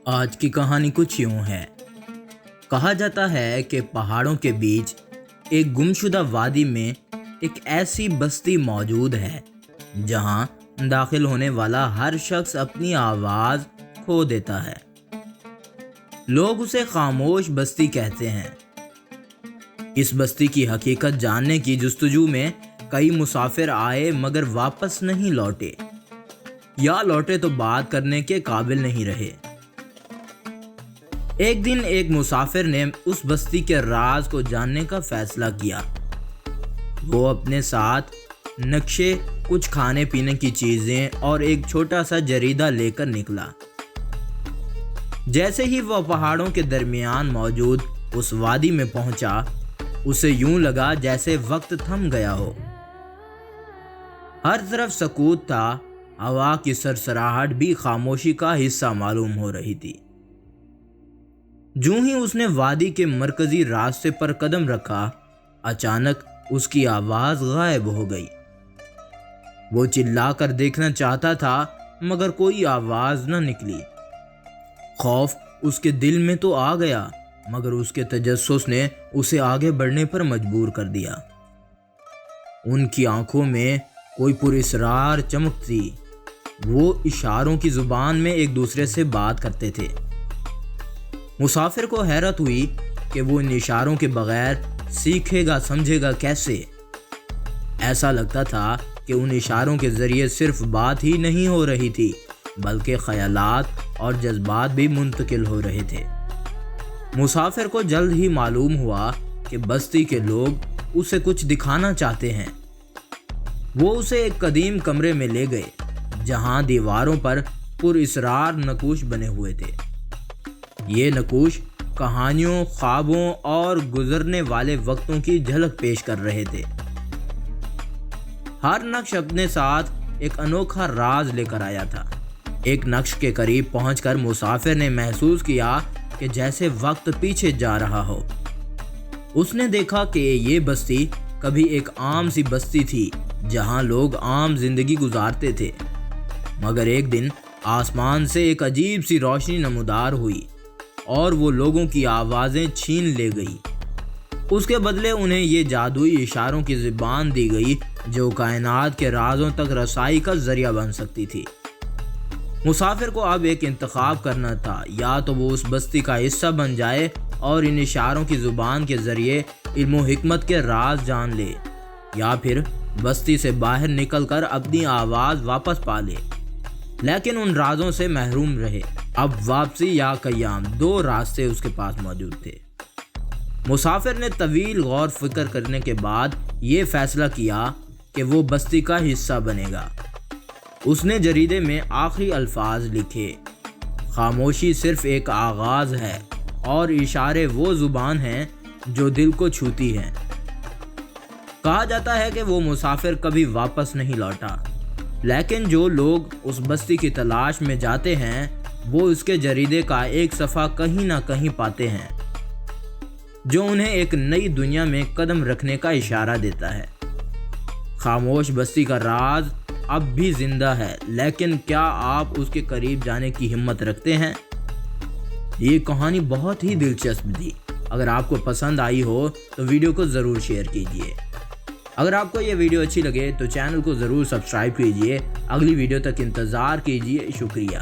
آج کی کہانی کچھ یوں ہے۔ کہا جاتا ہے کہ پہاڑوں کے بیچ ایک گمشدہ وادی میں ایک ایسی بستی موجود ہے جہاں داخل ہونے والا ہر شخص اپنی آواز کھو دیتا ہے۔ لوگ اسے خاموش بستی کہتے ہیں۔ اس بستی کی حقیقت جاننے کی جستجو میں کئی مسافر آئے مگر واپس نہیں لوٹے، یا لوٹے تو بات کرنے کے قابل نہیں رہے۔ ایک دن ایک مسافر نے اس بستی کے راز کو جاننے کا فیصلہ کیا۔ وہ اپنے ساتھ نقشے، کچھ کھانے پینے کی چیزیں اور ایک چھوٹا سا جریدہ لے کر نکلا۔ جیسے ہی وہ پہاڑوں کے درمیان موجود اس وادی میں پہنچا، اسے یوں لگا جیسے وقت تھم گیا ہو۔ ہر طرف سکوت تھا، ہوا کی سرسراہٹ بھی خاموشی کا حصہ معلوم ہو رہی تھی۔ جوں ہی اس نے وادی کے مرکزی راستے پر قدم رکھا، اچانک اس کی آواز غائب ہو گئی۔ وہ چلا کر دیکھنا چاہتا تھا مگر کوئی آواز نہ نکلی۔ خوف اس کے دل میں تو آ گیا مگر اس کے تجسس نے اسے آگے بڑھنے پر مجبور کر دیا۔ ان کی آنکھوں میں کوئی پراسرار چمک تھی۔ وہ اشاروں کی زبان میں ایک دوسرے سے بات کرتے تھے۔ مسافر کو حیرت ہوئی کہ وہ ان اشاروں کے بغیر سیکھے گا سمجھے گا کیسے۔ ایسا لگتا تھا کہ ان اشاروں کے ذریعے صرف بات ہی نہیں ہو رہی تھی بلکہ خیالات اور جذبات بھی منتقل ہو رہے تھے۔ مسافر کو جلد ہی معلوم ہوا کہ بستی کے لوگ اسے کچھ دکھانا چاہتے ہیں۔ وہ اسے ایک قدیم کمرے میں لے گئے جہاں دیواروں پر پراسرار نقوش بنے ہوئے تھے۔ یہ نقوش کہانیوں، خوابوں اور گزرنے والے وقتوں کی جھلک پیش کر رہے تھے۔ ہر نقش اپنے ساتھ ایک انوکھا راز لے کر آیا تھا۔ ایک نقش کے قریب پہنچ کر مسافر نے محسوس کیا کہ جیسے وقت پیچھے جا رہا ہو۔ اس نے دیکھا کہ یہ بستی کبھی ایک عام سی بستی تھی جہاں لوگ عام زندگی گزارتے تھے، مگر ایک دن آسمان سے ایک عجیب سی روشنی نمودار ہوئی اور وہ لوگوں کی آوازیں چھین لے گئی۔ اس کے بدلے انہیں یہ جادوئی اشاروں کی زبان دی گئی جو کائنات کے رازوں تک رسائی کا ذریعہ بن سکتی تھی۔ مسافر کو اب ایک انتخاب کرنا تھا، یا تو وہ اس بستی کا حصہ بن جائے اور ان اشاروں کی زبان کے ذریعے علم و حکمت کے راز جان لے، یا پھر بستی سے باہر نکل کر اپنی آواز واپس پا لے لیکن ان رازوں سے محروم رہے۔ اب واپسی یا قیام، دو راستے اس کے پاس موجود تھے۔ مسافر نے طویل غور فکر کرنے کے بعد یہ فیصلہ کیا کہ وہ بستی کا حصہ بنے گا۔ اس نے جریدے میں آخری الفاظ لکھے: خاموشی صرف ایک آغاز ہے اور اشارے وہ زبان ہیں جو دل کو چھوتی ہیں۔ کہا جاتا ہے کہ وہ مسافر کبھی واپس نہیں لوٹا، لیکن جو لوگ اس بستی کی تلاش میں جاتے ہیں وہ اس کے جریدے کا ایک صفحہ کہیں نہ کہیں پاتے ہیں جو انہیں ایک نئی دنیا میں قدم رکھنے کا اشارہ دیتا ہے۔ خاموش بستی کا راز اب بھی زندہ ہے، لیکن کیا آپ اس کے قریب جانے کی ہمت رکھتے ہیں؟ یہ کہانی بہت ہی دلچسپ تھی۔ اگر آپ کو پسند آئی ہو تو ویڈیو کو ضرور شیئر کیجیے۔ اگر آپ کو یہ ویڈیو اچھی لگے تو چینل کو ضرور سبسکرائب کیجیے۔ اگلی ویڈیو تک انتظار کیجیے۔ شکریہ۔